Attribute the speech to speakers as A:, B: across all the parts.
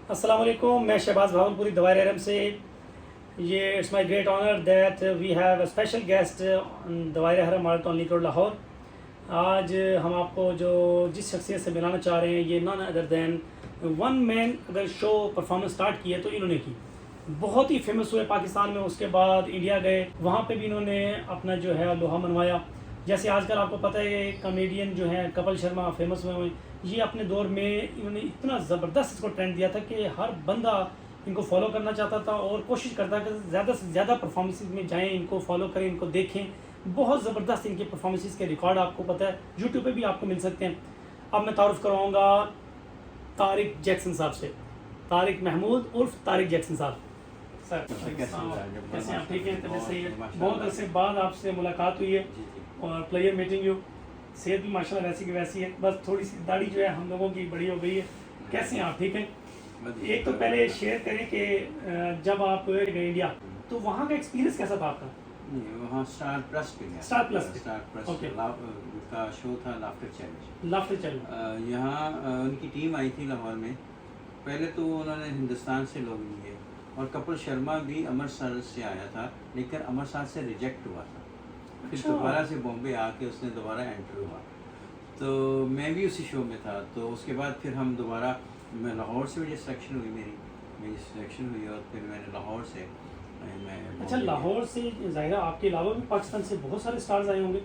A: अस्सलाम वालेकुम, मैं शहबाज भावलपुरी दवायर एरम से। ये it's my great honour that we have a special guest दवायर हरम mart on lake road Lahore. आज हम आपको जो जिस शख्सियत से मिलाना चाह रहे हैं, ये none other than one man अगर शो परफॉर्मेंस स्टार्ट की है तो इन्होंने की। बहुत ही फेमस हुए पाकिस्तान में, उसके बाद इंडिया गए, वहाँ पे भी इन्होंने अपना जो है लोहा मनवाया। जैसे आजकल आपको पता है कॉमेडियन जो हैं कपिल शर्मा फेमस हुए हुए, ये अपने दौर में इन्होंने इतना ज़बरदस्त इसको ट्रेंड दिया था कि हर बंदा इनको फॉलो करना चाहता था और कोशिश करता कि ज़्यादा से ज़्यादा परफॉर्मेंसेस में जाएं, इनको फॉलो करें, इनको देखें। बहुत ज़बरदस्त इनके परफॉर्मेंसेस के रिकॉर्ड आपको पता है यूट्यूब पे भी आपको मिल सकते हैं। अब मैं तारुफ करवाऊँगा तारिक जैक्सन साहब से। तारिक महमूद उर्फ तारिक जैक्सन साहब। सर कैसे आप? ठीक हैं, तबीयत सही है? बहुत अरसे बाद आपसे मुलाकात हुई है और प्लेयर मीटिंग यू। सेहत भी माशाल्लाह वैसी की वैसी है, बस थोड़ी सी दाढ़ी जो है हम लोगों की बड़ी हो गई है। कैसे हैं आप? ठीक हैं। एक तो पहले शेयर करें कि जब आप गए इंडिया तो वहाँ का एक्सपीरियंस कैसा था आपका?
B: वहाँ स्टार प्लस पे गया।
A: Star plus
B: okay. का शो था लाफ्टर चैलेंज।
A: लाफ्टर चैलेंज
B: यहाँ उनकी टीम आई थी लाहौर में। पहले तो उन्होंने हिंदुस्तान से लोग लिए और कपिल शर्मा भी अमृतसर से आया था, लेकिन अमृतसर से रिजेक्ट हुआ था। फिर दोबारा से बॉम्बे आके उसने दोबारा एंटर हुआ, तो मैं भी उसी शो में था। तो उसके बाद फिर हम दोबारा, मैं लाहौर से मुझे सिलेक्शन हुई, मेरी सिलेक्शन हुई और फिर मैंने लाहौर से मैं
A: अच्छा, लाहौर से ज़ाहिरा आपके अलावा भी पाकिस्तान से बहुत सारे स्टार्स आए होंगे।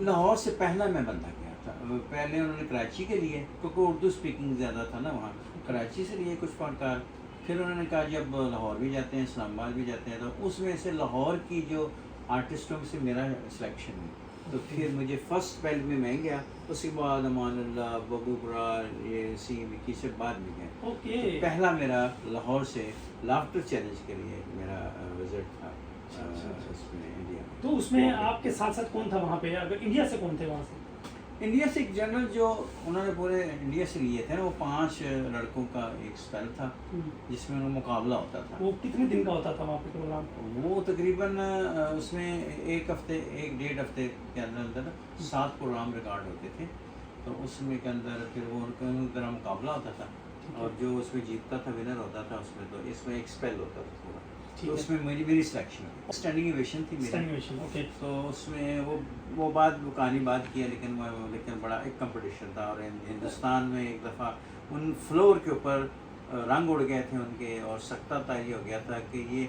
B: लाहौर से पहला मैं बंदा गया था। पहले उन्होंने कराची के लिए, क्योंकि उर्दू स्पीकिंग ज़्यादा था ना वहाँ, कराची से लिए कुछ फनकार। फिर उन्होंने कहा जब लाहौर भी जाते हैं, इस्लामाबाद भी जाते हैं, तो उसमें से लाहौर की जो आर्टिस्टों से मेरा सिलेक्शन हुई। तो फिर मुझे फर्स्ट बेल्ट में मैं गया, उसके बाद अमानुल्लाह, बबू बरार, ये सी विकी से बाद में गया।
A: ओके।
B: तो पहला मेरा लाहौर से लाफ्टर चैलेंज के लिए मेरा विजिट था उसमें इंडिया में।
A: तो उसमें आपके साथ साथ कौन था वहाँ पे? अगर इंडिया से कौन थे वहाँ से?
B: इंडिया से एक जनरल जो उन्होंने पूरे इंडिया से लिए थे ना, वो 5 लड़कों का एक स्पेल था जिसमें उनका मुकाबला होता था।
A: वो कितने दिन का होता था वहाँ पे प्रोग्राम?
B: वो तकरीबन उसमें एक हफ्ते, 1-1.5 हफ्ते के अंदर अंदर 7 प्रोग्राम रिकॉर्ड होते थे। तो उसमें के अंदर फिर वो तरह मुकाबला होता था और जो उसमें जीतता था विनर होता था उसमें। तो इसमें एक स्पेल होता था पूरा। तो उसमें मेरी सिलेक्शन स्टैंडिंग ओवेशन थी मेरी।
A: ओके।
B: तो उसमें वो कहानी बात किया, लेकिन बड़ा एक कंपटीशन था। और हिंदुस्तान में एक दफ़ा उन फ्लोर के ऊपर रंग उड़ गए थे उनके, और सख्ता तारी हो गया था कि ये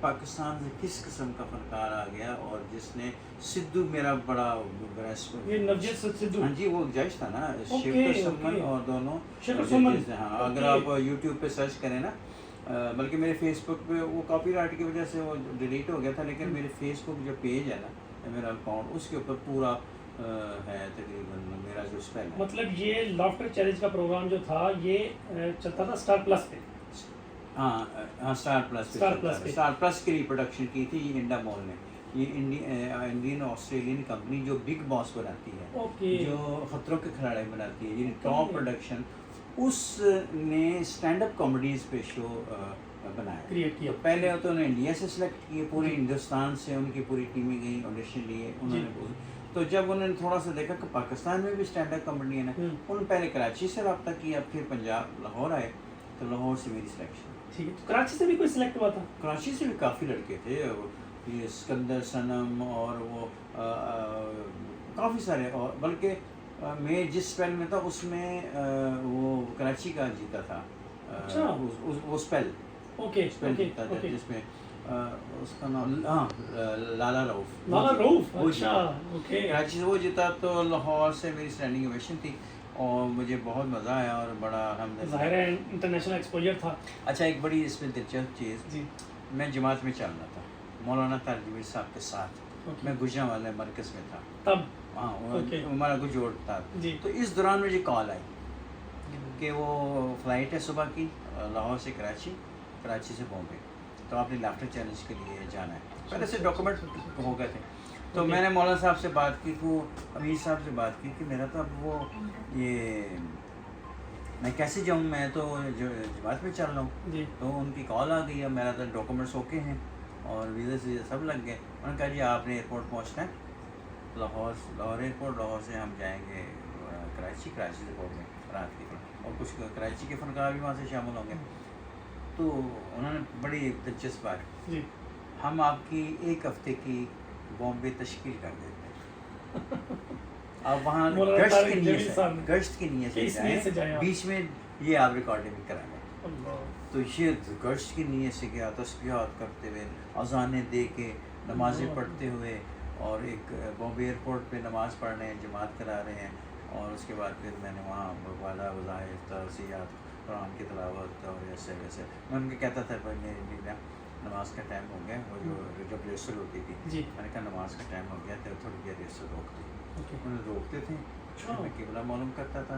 B: पाकिस्तान से किस किस्म का फनकार आ गया। और जिसने सिद्धू मेरा बड़ा
A: ये नवजीत सिद्धू,
B: हाँ जी, वो जज था ना, शेखर सुमन और दोनों। हाँ, अगर आप यूट्यूब पे सर्च करें ना, बल्कि मेरे फेसबुक पे वो कॉपीराइट की वजह से वो डिलीट हो गया था, लेकिन मेरे फेसबुक जो पेज है ना, मेरा अकाउंट, उसके ऊपर पूरा है तकरीबन मेरा जो स्पेल है।
A: मतलब ये लाफ्टर चैलेंज का प्रोग्राम जो था ये चलता था स्टार प्लस पे?
B: हाँ, स्टार प्लस की रिप्रोडक्शन की थी ये इंडा मॉल ने। ये इंडियन ऑस्ट्रेलियन कंपनी जो बिग बॉस बनाती है, जो खतरों के खिलाड़ी बनाती है, ये टॉप प्रोडक्शन, उसने स्टैंड अप कॉमेडीज पे शो बनाया,
A: क्रिएट किया।
B: तो पहले तो उन्होंने इंडिया से सिलेक्ट किए, पूरे हिंदुस्तान से उनकी पूरी टीमें गई, ऑडिशन लिए उन्होंने। तो जब उन्होंने थोड़ा सा देखा कि पाकिस्तान में भी स्टैंड अप कॉमेडी है ना, उन्होंने पहले कराची से रब्ता किया, फिर पंजाब लाहौर आए, तो लाहौर से मेरी सिलेक्शन।
A: ठीक है। तो कराची से भी कोई सिलेक्ट हुआ था?
B: कराची से भी काफ़ी लड़के थे, ये सिकंदर सनम और वो काफ़ी सारे, और बल्कि मैं जिस स्पेल में था उसमें वो कराची का जीता था।
A: अच्छा।
B: वो स्पेल
A: स्पेल
B: जीता था, जिसमें उसका नाम लाला
A: रऊफ। अच्छा, ओके।
B: कराची से वो जीता, तो लाहौर से मेरी स्टैंडिंग ओवेशन थी और मुझे बहुत मज़ा आया और बड़ा
A: ज़ाहिर है इंटरनेशनल एक्सपोजर था।
B: अच्छा, एक बड़ी इसमें दिलचस्प चीज़, मैं जमात में चल रहा था मौलाना तारजमीर साहब के साथ। मैं गुजरांवाला मरकज़ में था तब। हाँ, हमारा कुछ जोड़ था। तो इस दौरान मुझे कॉल आई कि वो फ़्लाइट है सुबह की लाहौर से कराची, कराची से बॉम्बे, तो आपने लाफ्टर चैलेंज के लिए जाना है। पहले से डॉक्यूमेंट हो गए थे। तो मैंने मौलाना साहब से बात की, वो अमीर साहब से बात की कि मेरा तो अब वो ये मैं कैसे जाऊँ, मैं तो जमात में चल रहा हूँ। तो उनकी कॉल आ गई, अब मेरा तो डॉक्यूमेंट्स ओके हैं और वीज़ा से सब लग गए। उन्होंने कहा जी आपने एयरपोर्ट पहुँचना है, लाहौर एयरपोर्ट, लाहौर से हम जाएंगे कराची, कराची से पहुँचेंगे रात की, और कुछ कराची के फनकार भी वहाँ से शामिल होंगे। तो उन्होंने बड़ी दिलचस्प बात,
A: जी
B: हम आपकी 1 हफ्ते की बॉम्बे तश्कील कर देते हैं। अब वहाँ गश्त की नीयत से जाएं, बीच में ये आप रिकॉर्डिंग भी कराएंगे। तो ये गश्त की नीयत से गया, तस्बीहात करते हुए, अजानें दे के, नमाज़ें पढ़ते हुए, और एक बॉम्बे एयरपोर्ट पे नमाज़ पढ़ रहे हैं, जमात करा रहे हैं, और उसके बाद फिर मैंने वहाँ वाला वज़ाइफ तज़ियात कुरान की तिलावत और ऐसे वैसे मैं उनको कहता था भाई मेरी नमाज का टाइम हो गया, वो जो जब रिहर्सल होती थी मैंने कहा नमाज का टाइम हो गया तो थोड़ी देर रिहर्सल रोक दी। उन्हें रोकते थे, मैं किबला मालूम करता था,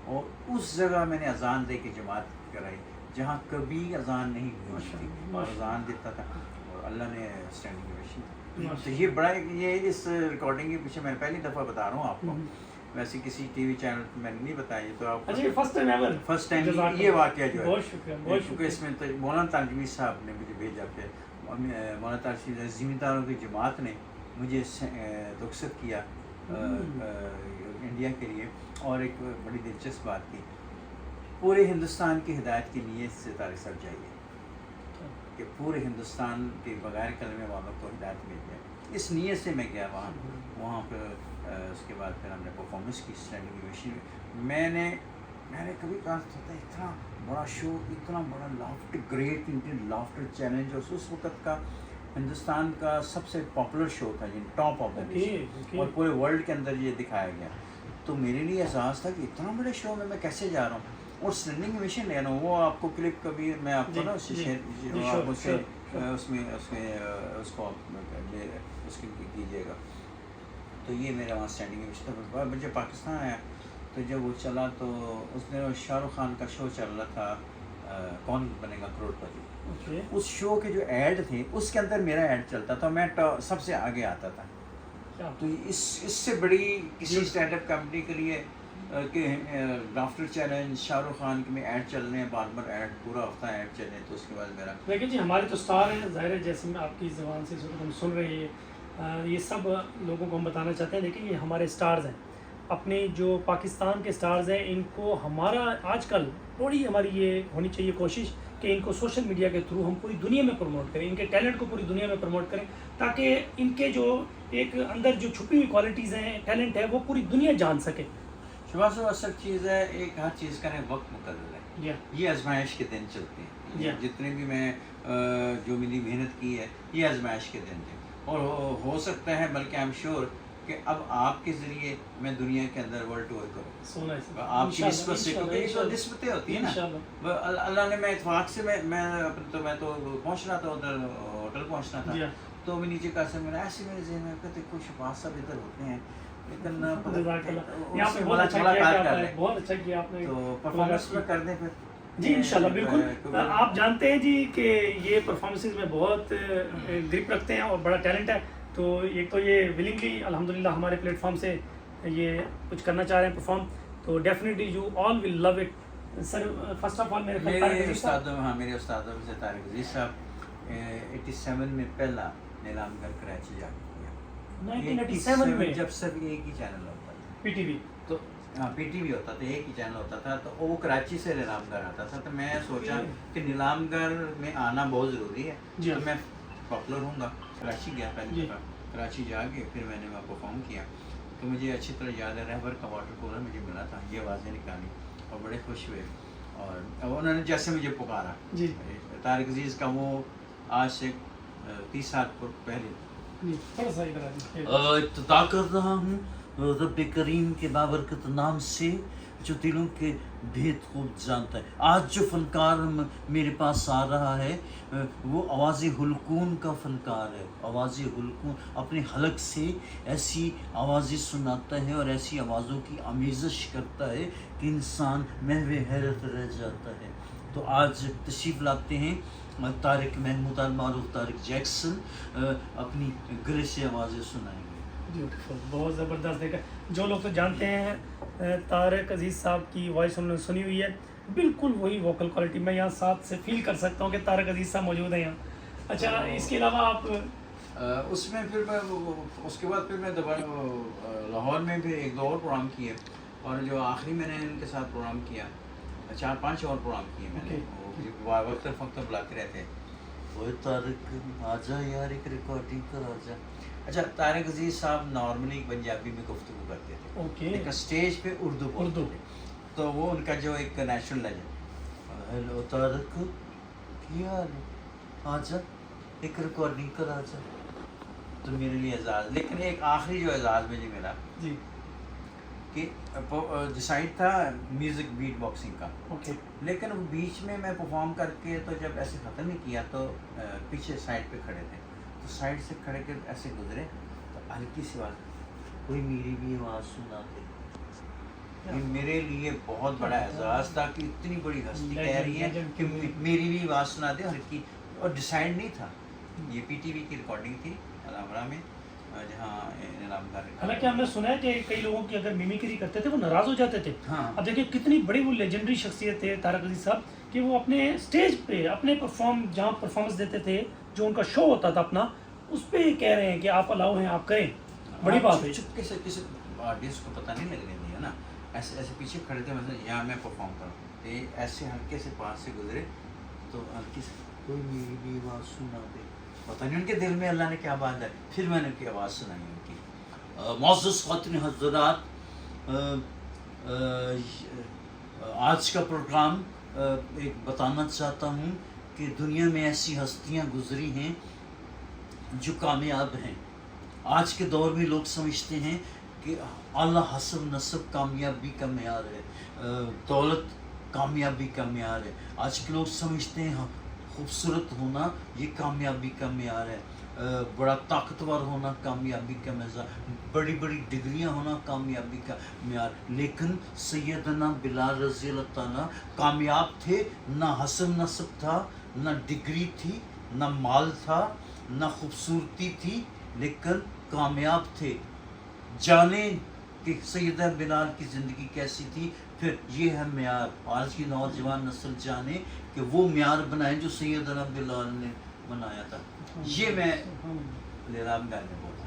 B: और उस जगह मैंने अजान दे के जमात कराई जहाँ कभी अजान नहीं हुई थी, और अजान देता था, और अल्लाह ने स्टैंडिंग ओवेशन। तो ये बड़ा, ये इस रिकॉर्डिंग के पीछे मैं पहली दफ़ा बता रहा हूँ आपको, वैसे किसी टीवी चैनल पर मैंने नहीं बताया, तो आप फर्स्ट टाइम ये वाक़या जो है, क्योंकि इसमें तो मौलाना ताजवी साहब ने मुझे भेजा, फिर मौलाना ताजवी ज़िम्मेदारों की जमात ने मुझे रुखसत किया इंडिया के लिए। और एक बड़ी दिलचस्प बात थी, पूरे हिंदुस्तान की हिदायत की नीयत से तारिक साहब जाइए कि पूरे हिंदुस्तान के बगैर कलमे वालों को हिदायत मिल जाए, इस नीयत से मैं गया वहाँ पर। उसके बाद फिर हमने परफॉर्मेंस की स्टैंडिंग ओवेशन। मैंने कभी कहा था इतना बड़ा शो, इतना बड़ा laughter, great Indian laughter challenge, और उस वक्त का हिंदुस्तान का सबसे पॉपुलर शो था, ये टॉप ऑफ द लिस्ट, और पूरे वर्ल्ड के अंदर ये दिखाया गया। तो मेरे लिए एहसास था कि इतना बड़े शो में मैं कैसे जा रहा हूँ, और स्टैंडिंग ओवेशन लेना, वो आपको क्लिप कभी मैं आपको ना उससे शेयर उसको कीजिएगा। तो ये मेरा वहाँ स्टैंडिंग ओवेशन था। मुझे पाकिस्तान आया तो जब वो चला, तो उसमें शाहरुख खान का शो चल रहा था, कौन बनेगा करोड़पति। उस शो के जो ऐड थे उसके अंदर मेरा ऐड चलता था, मैं सबसे आगे आता था। तो इससे बड़ी किसी स्टैंड अप कॉमेडी के लिए कि लाफ्टर चैलेंज, शाहरुख खान में ऐड चल रहे हैं, बार बार ऐड, पूरा हफ्ता ऐड चल रहे हैं, तो उसके बाद मेरा
A: देखिए जी हमारे तो स्टार हैं, ज़ाहिर है जैसे मैं आपकी ज़बान से हम सुन रहे हैं, ये सब लोगों को हम बताना चाहते हैं। देखिए ये हमारे स्टार्स हैं, अपने जो पाकिस्तान के स्टार्स हैं, इनको हमारा आजकल थोड़ी हमारी ये होनी चाहिए कोशिश कि इनको सोशल मीडिया के थ्रू हम पूरी दुनिया में प्रमोट करें, इनके टैलेंट को पूरी दुनिया में प्रमोट करें, ताकि इनके जो एक अंदर जो छुपी हुई क्वालिटीज़ हैं, टैलेंट है, वो पूरी दुनिया जान सके।
B: शुभाष असल चीज़ है, एक हर चीज़ का वक्त मुकर्रर है, ये आजमाइश के दिन चलते हैं। जितने भी मैं जो मेरी मेहनत की है, ये आजमाइश के दिन थे, और हो सकता है बल्कि आई एम श्योर कि अब आपके ज़रिए मैं दुनिया के अंदर वर्ल्ड टूर करूँ आपकी निस्बत से, क्योंकि एक तो निस्बतें होती है ना। अल्लाह ने, मैं इत्तेफाक से मैं तो पहुँच रहा था उधर, होटल पहुँचना था, तो मैं नीचे का मैंने ऐसे मेरे ज़हन में कहते कुछ शबाज सब इधर होते हैं, लेकिन
A: बहुत अच्छा किया आपने,
B: तो परफॉर्मेंस में कर दें फिर
A: जी इंशाल्लाह। बिल्कुल, आप जानते हैं जी कि ये परफॉर्मेंसेस में बहुत ग्रिप रखते हैं और बड़ा टैलेंट है, तो एक तो ये विलिंगली अल्हम्दुलिल्लाह हमारे प्लेटफॉर्म से ये कुछ करना चाह रहे हैं परफॉर्म, तो definitely you all will love it. Sir first of all
B: मेरे उस्तादों में से तारिक अजीज साहब 87 में पहला नीलामगर कराची जाके किया,
A: 1987 में,
B: जब सिर्फ एक ही चैनल होता था,
A: पीटीवी।
B: तो हाँ पीटीवी होता था, एक ही चैनल होता था, तो वो कराची से नीलामगर आता था। तो मैं सोचा कि नीलामगर में आना बहुत ज़रूरी है, तो मैं पॉपुलर हूँगा। कराची गया पहले दफ़ा, कराची जाके फिर मैंने वहाँ परफॉर्म किया, तो मुझे अच्छी तरह याद है रहबर का वाटर कूलर मुझे मिला था, ये आवाज़ें निकाली और बड़े खुश हुए, और उन्होंने जैसे मुझे पुकारा
A: जी
B: तारिक अजीज़ का, वो आज से 30 साल पहले
C: इत्तदा कर रहा हूँ रब करीम के बाबरकत नाम से जो दिलों के भेद खूब जानता है। आज जो फनकार मेरे पास आ रहा है वो आवाज़ हुलकून का फनकार है। आवाज़ हुलकून अपने हलक से ऐसी आवाज़ें सुनाता है और ऐसी आवाज़ों की आमेज़श करता है कि इंसान महवे हैरत रह जाता है। तो आज तशरीफ़ लाते हैं तारिक महमूद अल मारूफ तारिक जैक्सन, अपनी गले से आवाज़ें सुनाएंगे।
A: ब्यूटीफुल, बहुत ज़बरदस्त। देखा, जो लोग तो जानते हैं तारिक अजीज़ साहब की वॉइस उन्होंने सुनी हुई है, बिल्कुल वही वोकल क्वालिटी मैं यहाँ साथ से फील कर सकता हूँ कि तारिक अजीज़ साहब मौजूद हैं यहाँ। अच्छा, इसके अलावा आप
B: उसमें फिर मैं उसके बाद फिर मैं दोबारा लाहौर में फिर 1-2 और प्रोग्राम किए, और जो आखिरी मैंने इनके साथ प्रोग्राम किया 4-5 और प्रोग्राम किए मैंने। वो वक्त वक्त बुलाते रहते हैं,
C: ओए तारक आजा यार एक रिकॉर्डिंग कर आजा।
B: अच्छा, तारिक अजीज साहब नॉर्मली पंजाबी में गुफ्तगू करते थे, लेकिन स्टेज पे उर्दू बोलते थे, तो वो उनका जो एक नेशनल है।
C: हेलो तारक क्या हाल है, आजा एक रिकॉर्डिंग कर आजा।
B: तो मेरे लिए एजाज़, लेकिन एक आखिरी जो एजाज़ मुझे मिला
A: जी
B: कि डिसाइड था म्यूज़िक बीट बॉक्सिंग का, लेकिन वो बीच में मैं परफॉर्म करके तो जब ऐसे ख़त्म ही किया तो पीछे साइड पे खड़े थे, तो साइड से खड़े के ऐसे गुजरे तो हल्की सी आवाज़,
C: कोई मेरी भी आवाज़ सुना दे।
B: ये मेरे लिए बहुत बड़ा एजाज़ था कि इतनी बड़ी हस्ती कह रही है कि मेरी भी आवाज़ सुना दे हल्की, और डिसाइड नहीं था। ये पीटीवी की रिकॉर्डिंग थी अलामरा में, जहाँ
A: हालांकि हमने सुना है कि कई लोगों की अगर मिमिक्री करते थे वो नाराज़ हो जाते थे।
B: हाँ।
A: अब देखिए कितनी बड़ी वो लेजेंडरी शख्सियत थे तारक अजीज साहब कि वो अपने स्टेज पे अपने जहाँ परफॉर्मेंस देते थे, जो उनका शो होता था अपना, उस पर कह रहे हैं कि आप अलाउ हैं, आप करें। बड़ी बात है।
B: चुपके से किसी ऑडियंस को पता नहीं लगने दिया ना, ऐसे ऐसे पीछे खड़े थे, मतलब यहाँ मैं परफॉर्म करूँ, तो ऐसे हल्के से पास से गुजरे तो हल्की से
C: कोई मेरी भी आवाज़ सुना दे।
B: पता नहीं उनके दिल में अल्लाह ने क्या बात है, फिर मैंने उनकी आवाज़ सुनाई उनकी।
C: मौजूद ख़वातीन हज़रात, आज का प्रोग्राम एक बताना चाहता हूँ कि दुनिया में ऐसी हस्तियाँ गुजरी हैं जो कामयाब हैं। आज के दौर में लोग समझते हैं कि आला हसब नसब कामयाबी का मेयार है, दौलत कामयाबी का मेयार है। आज के लोग समझते हैं खूबसूरत होना ये कामयाबी का मेयार है, बड़ा ताकतवर होना कामयाबी का मेयार, बड़ी बड़ी डिग्रियां होना कामयाबी का मेयार। लेकिन सैयदना बिलाल रज़ी अल्लाह ताला कामयाब थे, ना हसन नसब था, ना डिग्री थी, ना माल था, ना खूबसूरती थी, लेकिन कामयाब थे। जाने कि सैयदा बिलाल की ज़िंदगी कैसी थी, फिर ये है मेयार। आज की नौजवान नस्ल जाने कि वो मेयार बनाए जो सैयदना बिलाल ने बनाया था। ये मैं लेराम गाने में बोला,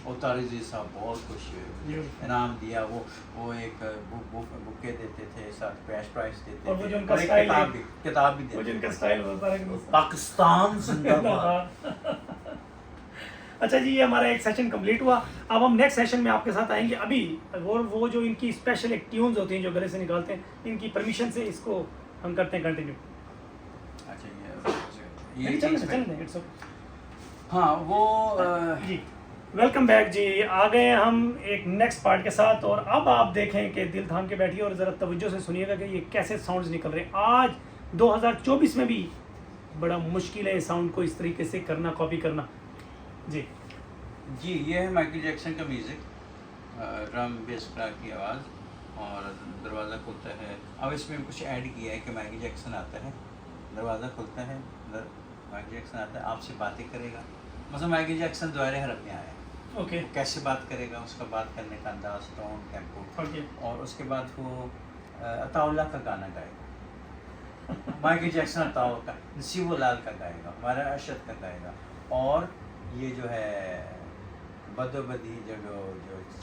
C: और तारिक अजीज साहब बहुत खुश हुए, इनाम दिया, वो एक बुके देते थे, साथ कैश प्राइस देते
A: और वो जो
B: थे,
A: उनका
B: और एक
A: स्टाइल
B: किताब भी देते
A: वो
B: थे।
A: जिनका स्टाइल होता है
C: पाकिस्तान जिंदाबाद।
A: अच्छा जी, ये हमारा एक सेशन कंप्लीट हुआ। अब हम नेक्स्ट सेशन में आपके साथ आएंगे। अभी वो जो इनकी स्पेशल एक ट्यून्स होती हैं जो गले से निकालते हैं, इनकी परमिशन से इसको हम करते हैं कंटिन्यू।
B: अच्छा, ये
A: चल
B: हाँ वो
A: जी, वेलकम बैक जी। आ गए हम एक नेक्स्ट पार्ट के साथ, और अब आप देखें कि दिल थाम के बैठिए और ज़रा तवज्जो से सुनिएगा कि ये कैसे साउंड्स निकल रहे हैं। आज 2024 में भी बड़ा मुश्किल है साउंड को इस तरीके से करना, कॉपी करना। जी,
B: ये है माइकल जैक्सन का म्यूज़िक, ड्रम बेस की आवाज़, और दरवाज़ा खुलता है। अब इसमें कुछ ऐड किया है कि माइकल जैक्सन आता है, दरवाज़ा खुलता है, माइकल जैक्सन आता है, आपसे बातें करेगा। मतलब माइकल जैक्सन द्वारे हरब में आया है,
A: ओके,
B: कैसे बात करेगा, उसका बात करने का अंदाज, टोन, टेम्पो, और उसके बाद वो अताउल्लाह का गाना गाएगा। माइकल जैक्सन अताउल का, नसीब लाल का गाएगा, हमारा अरशद का गाएगा, और ये जो है बदोबदी जो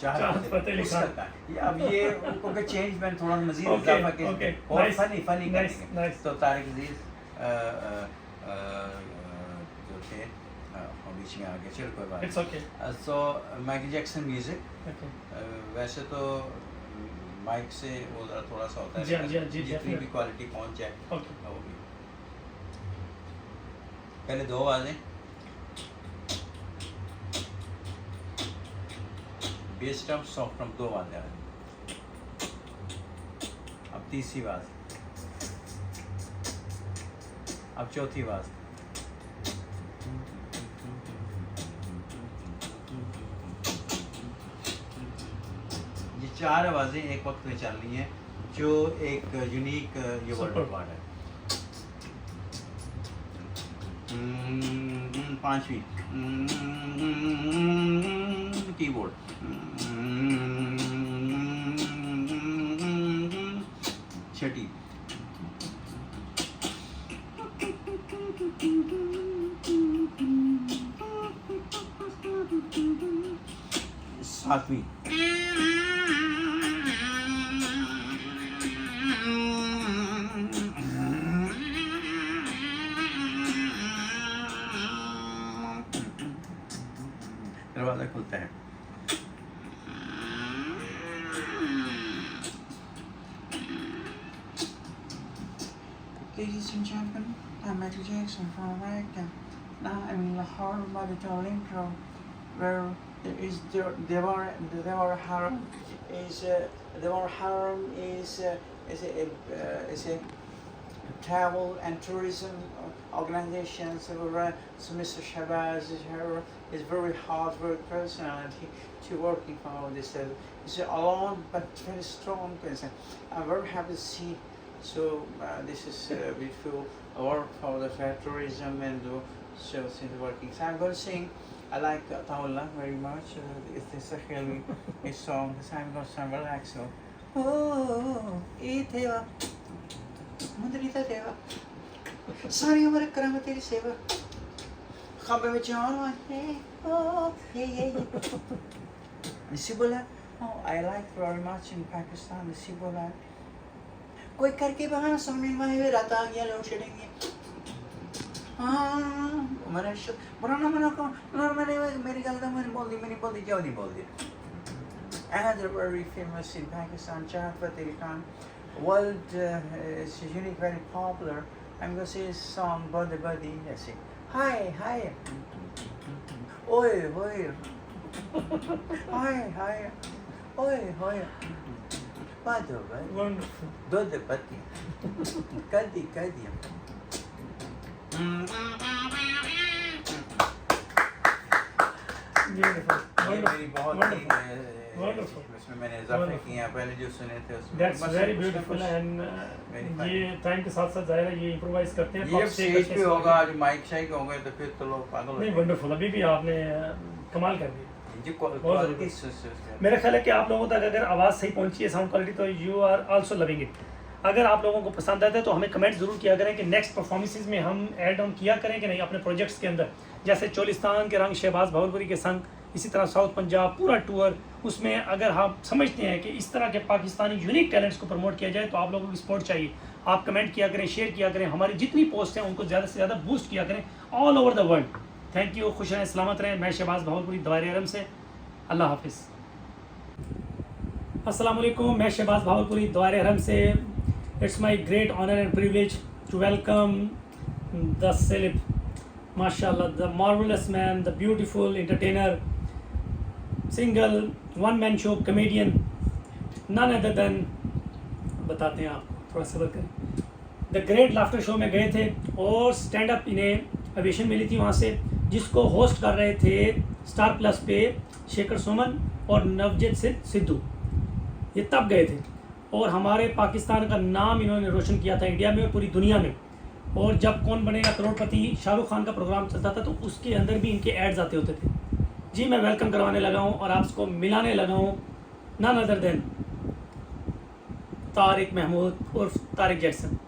B: चाहत उसका का। अब ये क्योंकि चेंज मैंने थोड़ा मज़ीद इजाफा किया और फनी करेंगे। तो तारिक अजीज जो थे बीच में आ गए, चलो कोई बात नहीं। सो माइकल जैक्सन म्यूज़िक, वैसे तो माइक से वो थोड़ा सा होता है, जितनी भी क्वालिटी पहुंच जाए होगी। पहले 2 आवाज़ें, बेस ड्रम, सॉफ्ट ड्रम, 2 आवाज़ें आ रही। अब तीसरी आवाज़, अब चौथी आवाज़, ये 4 आवाज़ें एक वक्त में चल रही हैं, जो एक यूनिक ये वर्ड है। 5वीं कीबोर्ड, 6ठी, 7वीं, 8वीं, दरवाज़ा खुलता है। Ladies and gentlemen, I'm Michael Jackson from America. Now I'm in Lahore by the Darling Road, where there is Dewar Haram is a travel and tourism organization. So Mr. Shabazz is very hard work personality to working for this. He's alone but very strong person. I'm very happy to see. So this is beautiful work for the tourism and shows in working. So I'm going to sing. I like Tawallah very much. It's a really a song. So I'm going to relax. So, oh, Iteva, Mudrita Deva, Sari Umar Karamateri Seva, Khabe John, oh, hey. The Sibola, oh, I like very much in Pakistan. The Sibola. कोई करके बहाना समझ में आए रात आ गया load shedding मैंने मेरी गल मैंने बोल दी क्यों नहीं बोल दी Another very famous in Pakistan, Chahat Fateh Ali Khan, world is unique, very popular. I'm going to say his song Buddy. Let's see. Hi, oi, hi, oi.
A: Wonderful.
B: Dode pati. Kadi.
A: Beautiful.
B: ये मेरी बहुत
A: Wonderful.
B: इसमें मैंने इजाफे किए हैं पहले जो सुने थे उसमें
A: That's very beautiful and ये टाइम के साथ साथ जाहिर है ये इम्प्रोवाइज करते हैं
B: ये स्टेज पे होगा जो माइक शाइक होंगे तो फिर तो लोग पागल हो
A: नहीं
B: जाएंगे
A: वंडरफुल अभी भी आपने कमाल कर दी
B: जी क्वालिटी
A: मेरा ख्याल है कि आप लोगों तक अगर आवाज़ सही पहुंची है साउंड क्वालिटी तो you are also loving it अगर आप लोगों को पसंद आता है तो हमें कमेंट ज़रूर किया करें कि नेक्स्ट परफॉर्मेंसेज में हम ऐड ऑन किया करें कि नहीं अपने प्रोजेक्ट्स के अंदर जैसे चोलिस्तान के रंग शहबाज भावलपुरी के संग इसी तरह साउथ पंजाब पूरा टूर उसमें अगर हम समझते हैं कि इस तरह के पाकिस्तानी यूनिक टैलेंट्स को प्रमोट किया जाए तो आप लोगों की सपोर्ट चाहिए आप कमेंट किया करें शेयर किया करें हमारी जितनी पोस्ट हैं उनको ज़्यादा से ज़्यादा बूस्ट किया करें all over the world thank you खुश रहें सलामत रहें मैं शहबाज भावलपुरी दवारे हरम से अल्लाह हाफिज़ अस्सलाम वालेकुम मैं शहबाज भावलपुरी दवारे हरम से it's my great honour and privilege to welcome the celeb माशाल्लाह the marvellous man the beautiful entertainer single one man show comedian none other than बताते हैं आप थोड़ा सब्र करें द ग्रेट लाफ्टर शो में गए थे और स्टैंड अप इन्हें अवेशन मिली थी वहाँ से जिसको होस्ट कर रहे थे स्टार प्लस पे शेखर सुमन और नवजीत सिद्धू ये तब गए थे और हमारे पाकिस्तान का नाम इन्होंने रोशन किया था इंडिया में और पूरी दुनिया में और जब कौन बनेगा करोड़पति शाहरुख खान का प्रोग्राम चलता था तो उसके अंदर भी इनके एड्स आते होते थे जी मैं वेलकम करवाने लगा हूँ और आपको मिलाने लगा हूँ none other than Tariq Mahmood उर्फ तारिक जैक्सन